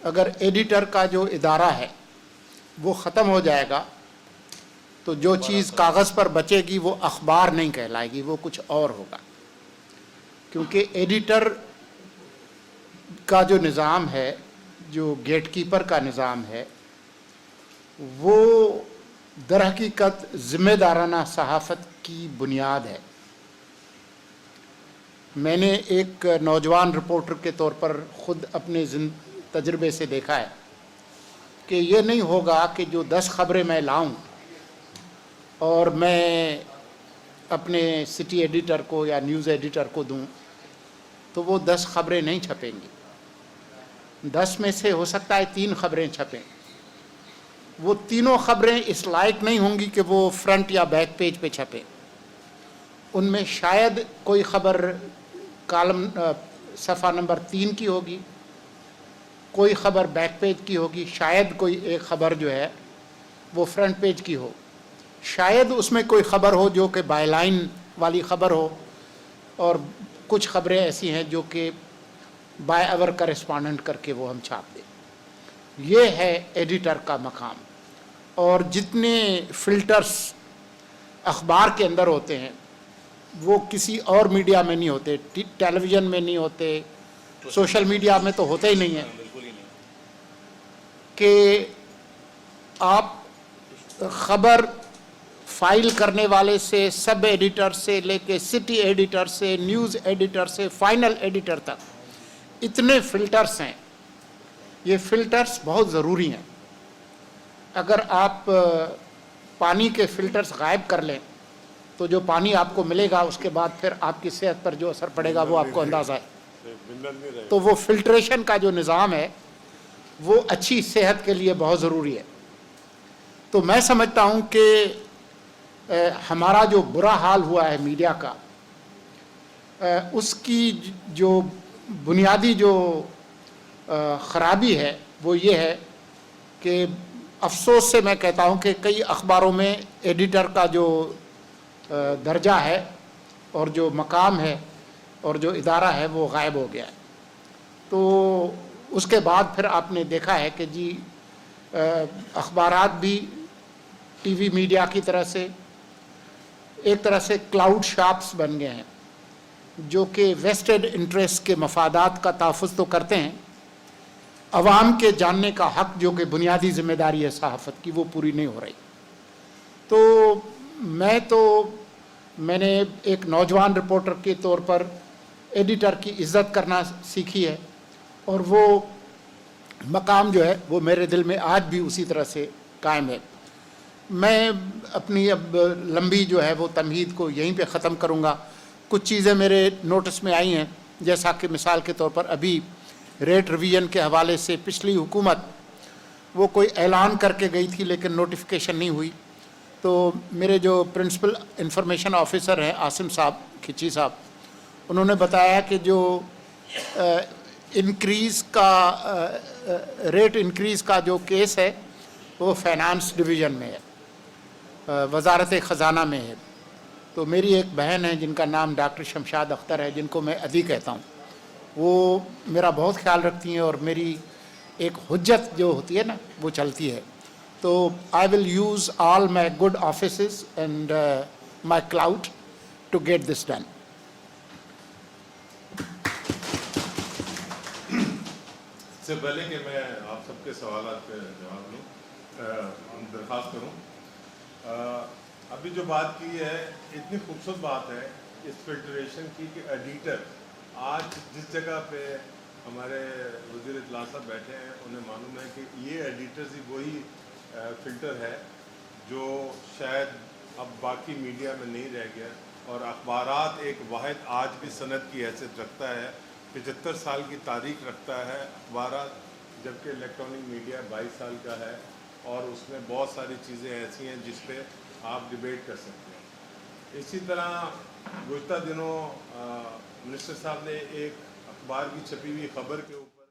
اگر ایڈیٹر کا جو ادارہ ہے وہ ختم ہو جائے گا تو جو چیز کاغذ پر بچے گی وہ اخبار نہیں کہلائے گی، وہ کچھ اور ہوگا، کیونکہ ایڈیٹر کا جو نظام ہے، جو گیٹ کیپر کا نظام ہے، وہ در حقیقت ذمہ دارانہ صحافت کی بنیاد ہے۔ میں نے ایک نوجوان رپورٹر کے طور پر خود اپنے تجربے سے دیکھا ہے کہ یہ نہیں ہوگا کہ جو 10 خبریں میں لاؤں اور میں اپنے سٹی ایڈیٹر کو یا نیوز ایڈیٹر کو دوں تو وہ 10 خبریں نہیں چھپیں گی۔ 10 میں سے ہو سکتا ہے 3 خبریں چھپیں، وہ تینوں خبریں اس لائق نہیں ہوں گی کہ وہ فرنٹ یا بیک پیج پہ چھپیں۔ ان میں شاید کوئی خبر کالم صفحہ نمبر 3 کی ہوگی، کوئی خبر بیک پیج کی ہوگی، شاید کوئی ایک خبر جو ہے وہ فرنٹ پیج کی ہو، شاید اس میں کوئی خبر ہو جو کہ بائی لائن والی خبر ہو، اور کچھ خبریں ایسی ہیں جو کہ بائی ایور کرسپونڈنٹ کر کے وہ ہم چھاپ دیں۔ یہ ہے ایڈیٹر کا مقام۔ اور جتنے فلٹرز اخبار کے اندر ہوتے ہیں وہ کسی اور میڈیا میں نہیں ہوتے، ٹیلی ویژن میں نہیں ہوتے، سوشل میڈیا میں تو ہوتے ہی نہیں ہیں، کہ آپ خبر فائل کرنے والے سے، سب ایڈیٹر سے لے کے سٹی ایڈیٹر سے، نیوز ایڈیٹر سے، فائنل ایڈیٹر تک اتنے فلٹرز ہیں۔ یہ فلٹرز بہت ضروری ہیں۔ اگر آپ پانی کے فلٹرز غائب کر لیں تو جو پانی آپ کو ملے گا اس کے بعد پھر آپ کی صحت پر جو اثر پڑے گا وہ آپ کو اندازہ ہے۔ تو وہ فلٹریشن کا جو نظام ہے وہ اچھی صحت کے لیے بہت ضروری ہے۔ تو میں سمجھتا ہوں کہ ہمارا جو برا حال ہوا ہے میڈیا کا، اس کی جو بنیادی جو خرابی ہے وہ یہ ہے کہ افسوس سے میں کہتا ہوں کہ کئی اخباروں میں ایڈیٹر کا جو درجہ ہے اور جو مقام ہے اور جو ادارہ ہے وہ غائب ہو گیا ہے۔ تو اس کے بعد پھر آپ نے دیکھا ہے کہ جی اخبارات بھی ٹی وی میڈیا کی طرح سے ایک طرح سے کلاؤڈ شاپس بن گئے ہیں، جو کہ ویسٹڈ انٹرسٹ کے مفادات کا تحفظ تو کرتے ہیں، عوام کے جاننے کا حق جو کہ بنیادی ذمہ داری ہے صحافت کی وہ پوری نہیں ہو رہی۔ تو میں نے ایک نوجوان رپورٹر کے طور پر ایڈیٹر کی عزت کرنا سیکھی ہے، اور وہ مقام جو ہے وہ میرے دل میں آج بھی اسی طرح سے قائم ہے۔ میں اپنی اب لمبی جو ہے وہ تمہید کو یہیں پہ ختم کروں گا۔ کچھ چیزیں میرے نوٹس میں آئی ہیں، جیسا کہ مثال کے طور پر ابھی ریٹ ریویژن کے حوالے سے پچھلی حکومت وہ کوئی اعلان کر کے گئی تھی لیکن نوٹیفیکیشن نہیں ہوئی، تو میرے جو پرنسپل انفارمیشن آفیسر ہیں عاصم صاحب کھچی صاحب، انہوں نے بتایا کہ جو انکریز کا ریٹ انکریز کا جو کیس ہے وہ فائنانس ڈویژن میں ہے، وزارت خزانہ میں ہے۔ تو میری ایک بہن ہے جن کا نام ڈاکٹر شمشاد اختر ہے، جن کو میں ادی کہتا ہوں، وہ میرا بہت خیال رکھتی ہیں اور میری ایک حجت جو ہوتی ہے نا وہ چلتی ہے۔ تو I will use all my good offices and my cloud to get this done. اس سے پہلے کہ میں آپ سب کے سوالات کے جواب لوں، درخواست کروں، ابھی جو بات کی ہے اتنی خوبصورت بات ہے اس فلٹریشن کی کہ ایڈیٹر آج جس جگہ پہ ہمارے وزیر اطلاع صاحب بیٹھے ہیں انہیں معلوم ہے کہ یہ ایڈیٹرز ہی وہی فلٹر ہے جو شاید اب باقی میڈیا میں نہیں رہ گیا، اور اخبارات ایک واحد آج بھی صنعت کی حیثیت رکھتا ہے، 75 سال کی تاریخ رکھتا ہے اخبارات، جبکہ الیکٹرانک میڈیا 22 سال کا ہے، اور اس میں بہت ساری چیزیں ایسی ہیں جس پہ آپ ڈیبیٹ کر سکتے ہیں۔ اسی طرح گزشتہ دنوں منسٹر صاحب نے ایک اخبار کی چھپی ہوئی خبر کے اوپر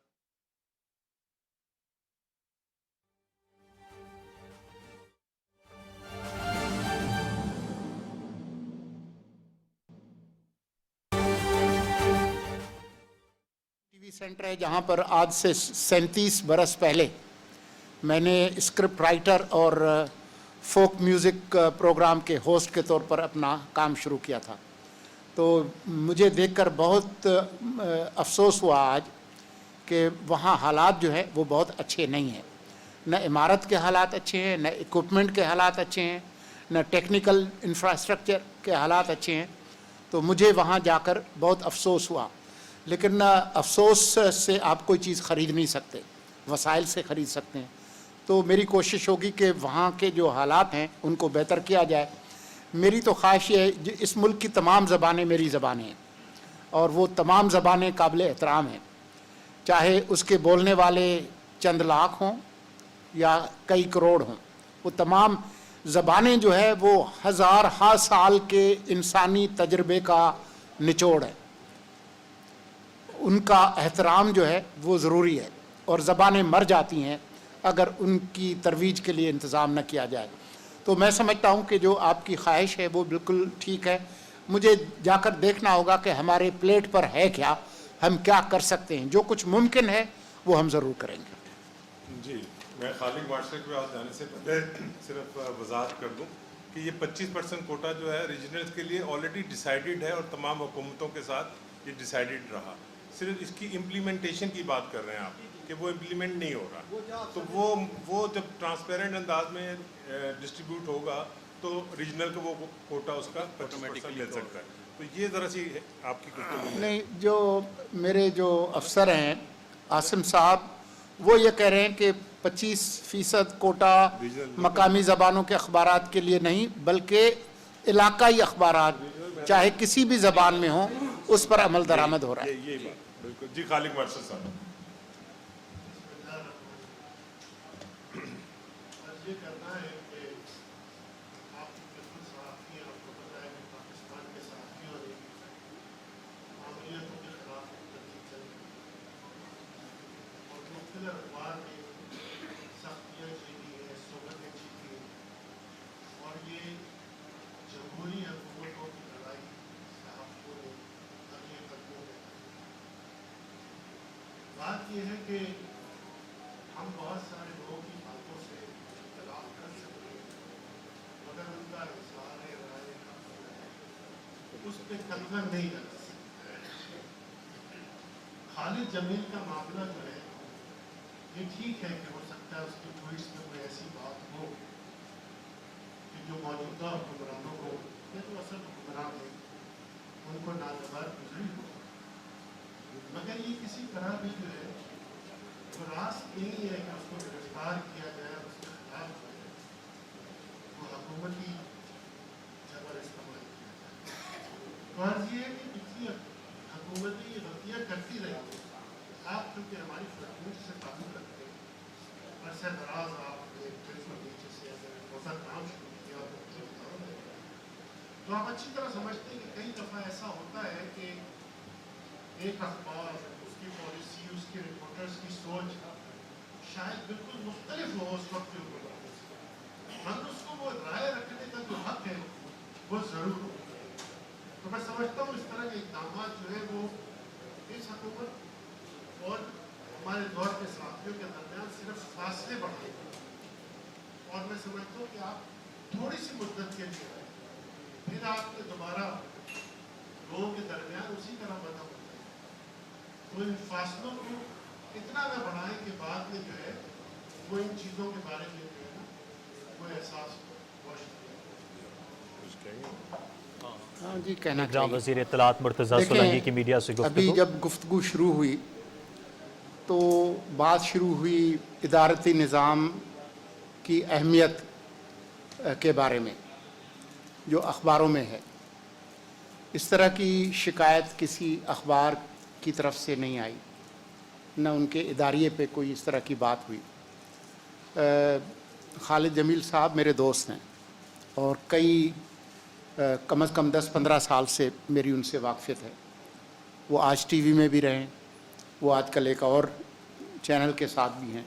ٹی وی सेंटर है जहाँ पर आज से 37 बरस पहले मैंने स्क्रिप्ट राइटर और फोक म्यूज़िक प्रोग्राम के होस्ट के तौर पर अपना काम शुरू किया था। तो मुझे देखकर बहुत अफसोस हुआ आज कि वहाँ हालात जो है वो बहुत अच्छे नहीं हैं। न इमारत के हालात अच्छे हैं, न इक्विपमेंट के हालात अच्छे हैं, न टेक्निकल इंफ्रास्ट्रक्चर के हालात अच्छे हैं। तो मुझे वहाँ जाकर बहुत अफसोस हुआ। लेकिन अफसोस से आप कोई चीज़ ख़रीद नहीं सकते, वसाइल से ख़रीद सकते हैं। तो मेरी कोशिश होगी कि वहाँ के जो हालात हैं उनको बेहतर किया जाए। मेरी तो ख्वाहिश ये है, इस मुल्क की तमाम ज़बानें मेरी ज़बानें हैं और वो तमाम ज़बानें काबिल एहतराम हैं, चाहे उसके बोलने वाले चंद लाख हों या कई करोड़ हों। वो तमाम ज़बानें जो है वो हज़ार साल के इंसानी तजर्बे का निचोड़ है। उनका एहतराम जो है वो ज़रूरी है और ज़बानें मर जाती हैं अगर उनकी तरवीज के लिए इंतज़ाम न किया जाए। तो मैं समझता हूँ कि जो आपकी ख्वाहिश है वो बिल्कुल ठीक है। मुझे जाकर देखना होगा कि हमारे प्लेट पर है क्या, हम क्या कर सकते हैं। जो कुछ मुमकिन है वो हम ज़रूर करेंगे। जी, मैं खालिद मास्टर के पास जाने से पहले सिर्फ वजाहत कर दूं कि ये 25% कोटा जो है रीजनल्स के लिए ऑलरेडी डिसाइडेड है और तमाम हुकूमतों के साथ ये डिसाइडेड रहा। सिर्फ इसकी इम्प्लीमेंटेशन की बात कर रहे हैं आप कि वो इम्प्लीमेंट नहीं हो रहा। तो वो जब ट्रांसपेरेंट अंदाज में डिस्ट्रीब्यूट होगा तो रीजनल को वो कोटा उसका ऑटोमेटिकली मिल सकता है। तो ये ज़रा सी आपकी गुफ्तगू नहीं, जो मेरे जो अफसर हैं आसिम साहब, वो ये कह रहे हैं कि 25% कोटा मकामी ज़बानों के अखबारात के लिए नहीं बल्कि इलाकाई अखबारात चाहे किसी भी ज़बान में हो उस पर अमल दरामद हो रहा है। यही बात बिल्कुल। जी, खालिद मास्टर साहब। ये करना है कि आप बिल्कुल सहाफ़ी हैं, आपको पता है कि पाकिस्तान के सहाफ़ियों ने मामूलियतों के खिलाफ तहरीक चली और मुख्तलिफ अखबार में सख्तियाँ झेली हैं, सोबतें झेली हैं और ये जमहूरी हुकूमतों की लड़ाई सहाफ़ियों ने अगले कदमों में। बात यह है कि हम बहुत सारे लोगों की बातों से इख्तिलाफ कर सकते हैं मगर उनका इज़हार राय उस पर तलवन नहीं कर सकते। खालिद जमील का मामला जो है ये ठीक है कि हो सकता है उसकी ट्वीट्स में कोई ऐसी बात हो कि जो मौजूदा हुक्मरानों को या तो असल हुक्मरान है उनको नागवार गुजरी हो, मगर ये किसी तरह भी जो है तो रास्त नहीं है कि उसको गिरफ्तार किया जाए, उसके खिलाफ जो है वो हुकूमती जबर इस्तेमाल किया जाए। फर्ज ये है कि पिछली हुकूमतें ये गलतियाँ करती रही। आप क्योंकि हमारी फरहमीत से ताल्लुक़ रखते हैं, अरसे दराज आपने टेलीफोन नीचे से ऐसा काम शुरू किया तो आप अच्छी तरह समझते हैं कि कई दफ़ा ऐसा होता है कि एक अखबार, उसकी पॉलिसी, उसके रिपोर्टर्स की सोच शायद बिल्कुल मुख्तलिफ हो उस वक्त के हुक्मरानों से, मगर उसको वो राय रखने का जो हक है वो ज़रूर हो। तो मैं समझता हूँ इस तरह के इक़दाम जो है वो इस हुकूमत और हमारे दौर के साथियों के दरमियान सिर्फ फासले बढ़ाएंगे और मैं समझता हूँ कि आप थोड़ी सी मुद्दत के लिए फिर आपने दोबारा लोगों के दरमियान उसी तरह बना होता है। तो इन फासलों को इतना न बढ़ाएं कि बाद में जो है वो इन चीज़ों के बारे में जो है ना वो एहसास हाँ जी, कहना निगरान वज़ीर इत्तलात मुर्तज़ा सोलंकी की मीडिया से गुफ्तगू। अभी जब गुफ्तगू शुरू हुई तो बात शुरू हुई इदारती निज़ाम की अहमियत के बारे में जो अखबारों में है। इस तरह की शिकायत किसी अखबार की तरफ से नहीं आई, न उनके इदारिये पे कोई इस तरह की बात हुई। खालिद जमील साहब मेरे दोस्त हैं और कई कम से कम 10-15 साल से मेरी उनसे वाक़फ़ियत है। वो आज टीवी में भी रहे, वो आजकल एक और चैनल के साथ भी हैं।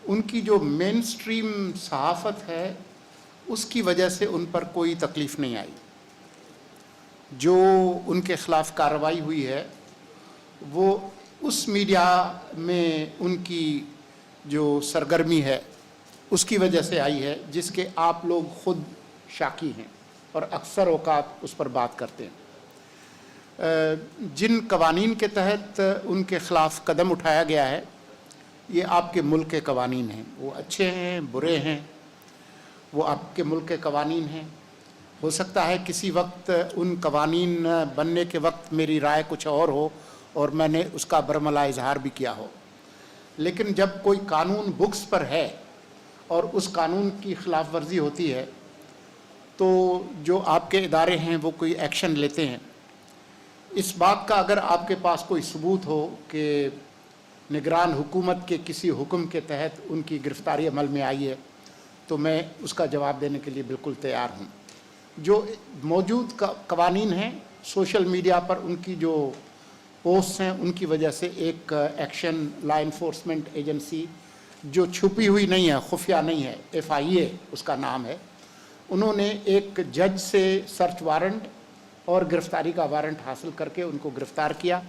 उनकी जो मेन स्ट्रीम सहाफ़त है उसकी वजह से उन पर कोई तकलीफ़ नहीं आई। जो उनके ख़िलाफ़ कार्रवाई हुई है वो उस मीडिया में उनकी जो सरगर्मी है उसकी वजह से आई है, जिसके आप लोग ख़ुद शाकी हैं और अक्सर औक़ात उस पर बात करते हैं। जिन कवानीन के तहत उनके ख़िलाफ़ कदम उठाया गया है, ये आपके मुल्क के कवानीन हैं। वो अच्छे हैं, बुरे हैं, वो आपके मुल्क के कवानीन हैं। हो सकता है किसी वक्त उन कवानीन बनने के वक्त मेरी राय कुछ और हो और मैंने उसका बरमला इजहार भी किया हो, लेकिन जब कोई कानून बुक्स पर है और उस कानून की खिलाफ वर्जी होती है तो जो आपके इदारे हैं वो कोई एक्शन लेते हैं। इस बात का अगर आपके पास कोई सबूत हो कि निगरान हुकूमत के किसी हुक्म के तहत उनकी गिरफ़्तारी अमल में आई है तो मैं उसका जवाब देने के लिए बिल्कुल तैयार हूँ। जो मौजूद कवानीन हैं, सोशल मीडिया पर उनकी जो पोस्ट हैं उनकी वजह से एक एक्शन लॉ इन्फोर्समेंट एजेंसी जो छुपी हुई नहीं है, खुफिया नहीं है, FIA उसका नाम है, उन्होंने एक जज से सर्च वारंट और गिरफ़्तारी का वारंट हासिल करके उनको गिरफ़्तार किया।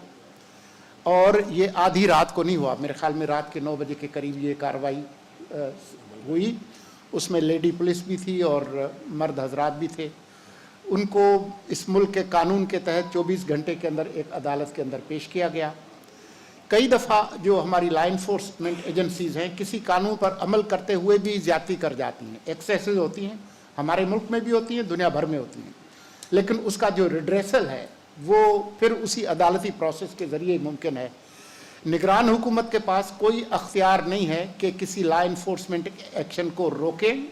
और ये आधी रात को नहीं हुआ, मेरे ख़्याल में रात के 9 बजे के करीब ये कार्रवाई हुई। उसमें लेडी पुलिस भी थी और मर्द हजरात भी थे। उनको इस मुल्क के कानून के तहत 24 घंटे के अंदर एक अदालत के अंदर पेश किया गया। कई दफ़ा जो हमारी लॉ इन्फोर्समेंट एजेंसीज़ हैं किसी कानून पर अमल करते हुए भी ज़्यादती कर जाती हैं, एक्सेसेस होती हैं, हमारे मुल्क में भी होती हैं, दुनिया भर में होती हैं, लेकिन उसका जो रिड्रेसल है वो फिर उसी अदालती प्रोसेस के ज़रिए मुमकिन है। निगरान हुकूमत के पास कोई अख्तियार नहीं है कि किसी लॉ इन्फोर्समेंट एक्शन को रोकें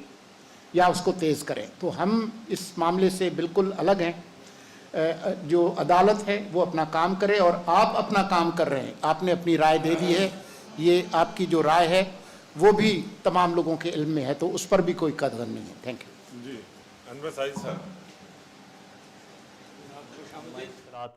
या उसको तेज़ करें। तो हम इस मामले से बिल्कुल अलग हैं। जो अदालत है वो अपना काम करे और आप अपना काम कर रहे हैं। आपने अपनी राय दे दी है, ये आपकी जो राय है वो भी तमाम लोगों के इल्म में है, तो उस पर भी कोई कदम नहीं है। थैंक यू जी। अनवर साइद साहब।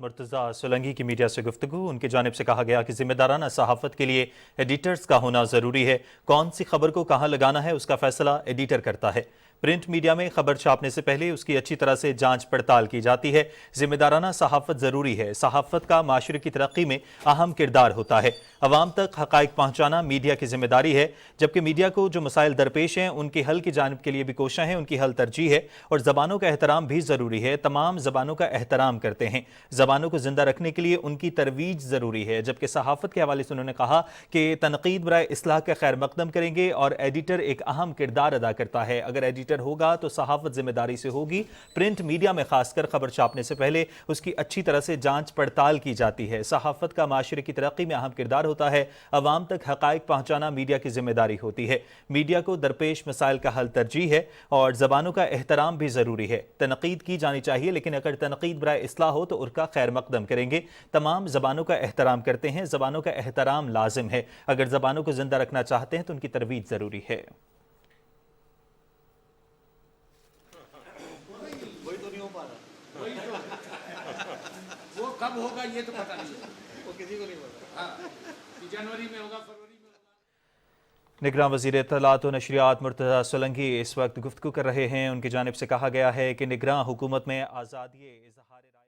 मुर्तज़ा सोलंकी की मीडिया से गुफ्तगू। उनकी जानिब से कहा गया कि जिम्मेदाराना सहाफ़त के लिए एडिटर्स का होना ज़रूरी है। कौन सी खबर को कहाँ लगाना है उसका फ़ैसला एडिटर करता है। प्रिंट मीडिया में खबर छापने से पहले उसकी अच्छी तरह से जांच पड़ताल की जाती है। जिम्मेदाराना सहाफ़त ज़रूरी है। सहाफ़त का माशरे की तरक्की में अहम किरदार होता है। अवाम तक हक़ाइक़ पहुँचाना मीडिया की जिम्मेदारी है, जबकि मीडिया को जो मसाइल दरपेश हैं उनके हल की जानिब के लिए भी कोशिशें हैं, उनकी हल तरजीह है। और ज़बानों का एहतराम भी ज़रूरी है। तमाम ज़बानों का एहतराम करते हैं। ज़बानों को ज़िंदा रखने के लिए उनकी तरवीज ज़रूरी है। जबकि सहाफ़त के हवाले से उन्होंने कहा कि तनक़ीद बराए इस्लाह का खैर मकदम करेंगे और एडिटर एक अहम किरदार अदा करता है। अगर एडिटर होगा तो सहाफ़त जिम्मेदारी से होगी। प्रिंट मीडिया में खासकर खबर छापने से पहले उसकी अच्छी तरह से जांच पड़ताल की जाती है। सहाफ़त का माशरे की तरक्की में अहम किरदार होता है। अवाम तक हक़ाइक़ पहुँचाना मीडिया की जिम्मेदारी होती है। मीडिया को दरपेश मसाइल का हल तरजीह है और ज़बानों का एहतराम भी ज़रूरी है। तनक़ीद की जानी चाहिए, लेकिन अगर तनक़ीद बराए इस्लाह हो तो उसका खैर मकदम करेंगे। तमाम ज़बानों का एहतराम करते हैं। ज़बानों का एहतराम लाजिम है। अगर ज़बानों को ज़िंदा रखना चाहते हैं तो उनकी तरवीज ज़रूरी है। वो कब होगा ये तो पता नहीं, वो किसी को नहीं पता। हाँ, जनवरी में होगा, फरवरी में होगा। निगरान वज़ीर इत्तलात व नशरियात मुर्तज़ा सोलंकी इस वक्त गुफ्तगू कर रहे हैं। उनकी जानिब से कहा गया है कि निगरान हुकूमत में आज़ादी इज़हार राय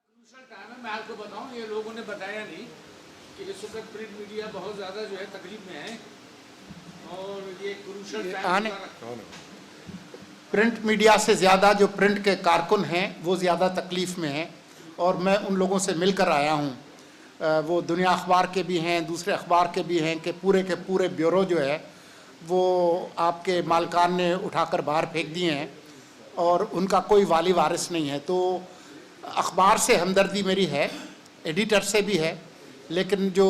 क्रूशल टाइम है। मैं आपको बताऊं, ये लोगों ने बताया नहीं कि इस वक्त प्रिंट मीडिया बहुत ज़्यादा जो है तकलीफ में है और ये क्रूशल टाइम। प्रिंट मीडिया से ज़्यादा जो प्रिंट के कारकुन हैं वो ज़्यादा तकलीफ़ में हैं और मैं उन लोगों से मिलकर आया हूँ। वो दुनिया अखबार के भी हैं, दूसरे अखबार के भी हैं कि पूरे ब्यूरो जो है वो आपके मालकान ने उठाकर बाहर फेंक दिए हैं और उनका कोई वाली वारिस नहीं है। तो अखबार से हमदर्दी मेरी है, एडिटर से भी है, लेकिन जो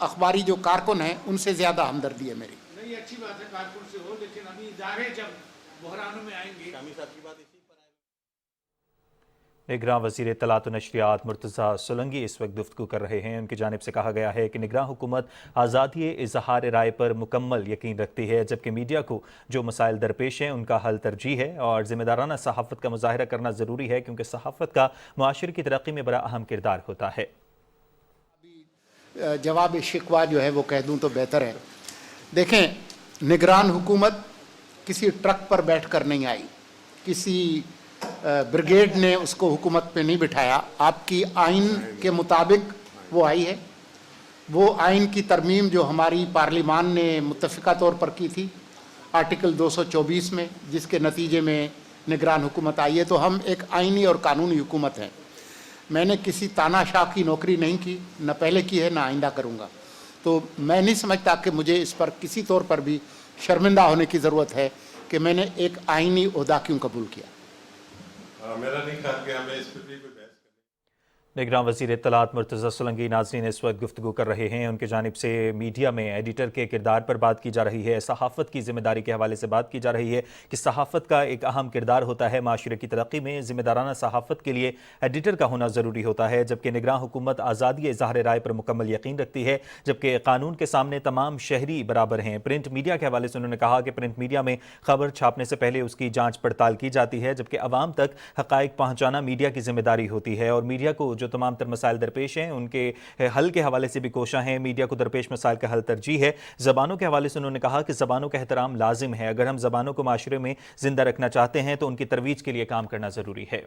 अखबारी जो कारकुन हैं उनसे ज़्यादा हमदर्दी है मेरी। नहीं, अच्छी बात है कारकुन से हो, लेकिन अभी इदारे जब बहरानों में आएंगे। निगरान वज़ीर इत्तलात व नशरियात मुर्तज़ा सोलंकी इस वक्त गुफ्तगू कर रहे हैं। उनकी जानिब से कहा गया है कि निगरान हुकूमत आज़ादी इज़हार राय पर मुकम्मल यकीन रखती है, जबकि मीडिया को जो मसाइल दरपेश हैं उनका हल तरजीह है और ज़िम्मेदाराना सहाफ़त का मुज़ाहिरा करना ज़रूरी है, क्योंकि सहाफ़त का माशरे की तरक्की में बड़ा अहम किरदार होता है। जवाब शिकवा जो है वो कह दूँ तो बेहतर है। देखें, निगरान हुकूमत किसी ट्रक पर बैठ कर नहीं आई, किसी ब्रिगेड ने उसको हुकूमत पे नहीं बिठाया। आपकी आइन के मुताबिक वो आई है वो आइन की तरमीम जो हमारी पार्लिमान ने मुत्तफ़िका तौर पर की थी आर्टिकल 224 में, जिसके नतीजे में निगरान हुकूमत आई है, तो हम एक आइनी और कानूनी हुकूमत हैं। मैंने किसी तानाशाह की नौकरी नहीं की, न पहले की है, न आइंदा करूँगा। तो मैं नहीं समझता कि मुझे इस पर किसी तौर पर भी शर्मिंदा होने की ज़रूरत है कि मैंने एक आइनी ओहदा क्यों कबूल किया। मेरा नहीं ख्याल कि हमें इस पर भी कोई बहस निगरान वज़ीर इत्तलात मुर्तज़ा सोलंकी नाज़रीन इस वक्त गुफ्तगू कर रहे हैं। उनकी जानिब से मीडिया में एडिटर के किरदार पर बात की जा रही है, सहाफ़त की ज़िम्मेदारी के हवाले से बात की जा रही है कि सहाफ़त का एक अहम किरदार होता है माशरे की तरक्की में। ज़िम्मेदाराना सहाफ़त के लिए एडिटर का होना ज़रूरी होता है, जबकि निगरान हुकूमत आज़ादी इज़हार राय पर मुकम्मल यकीन रखती है, जबकि कानून के सामने तमाम शहरी बराबर हैं। प्रिंट मीडिया के हवाले से उन्होंने कहा कि प्रिंट मीडिया में खबर छापने से पहले उसकी जाँच पड़ताल की जाती है, जबकि अवाम तक हक़ाइक़ पहुँचाना मीडिया की ज़िम्मेदारी होती है और मीडिया को जो तमाम तर मसाइल दरपेश हैं उनके हल के हवाले से भी कोशां हैं। मीडिया को दरपेश मसाइल का हल तरजीह है। ज़बानों के हवाले से उन्होंने कहा कि ज़बानों का एहतराम लाजिम है। अगर हम ज़बानों को माशरे में ज़िंदा रखना चाहते हैं तो उनकी तरवीज के लिए काम करना ज़रूरी है।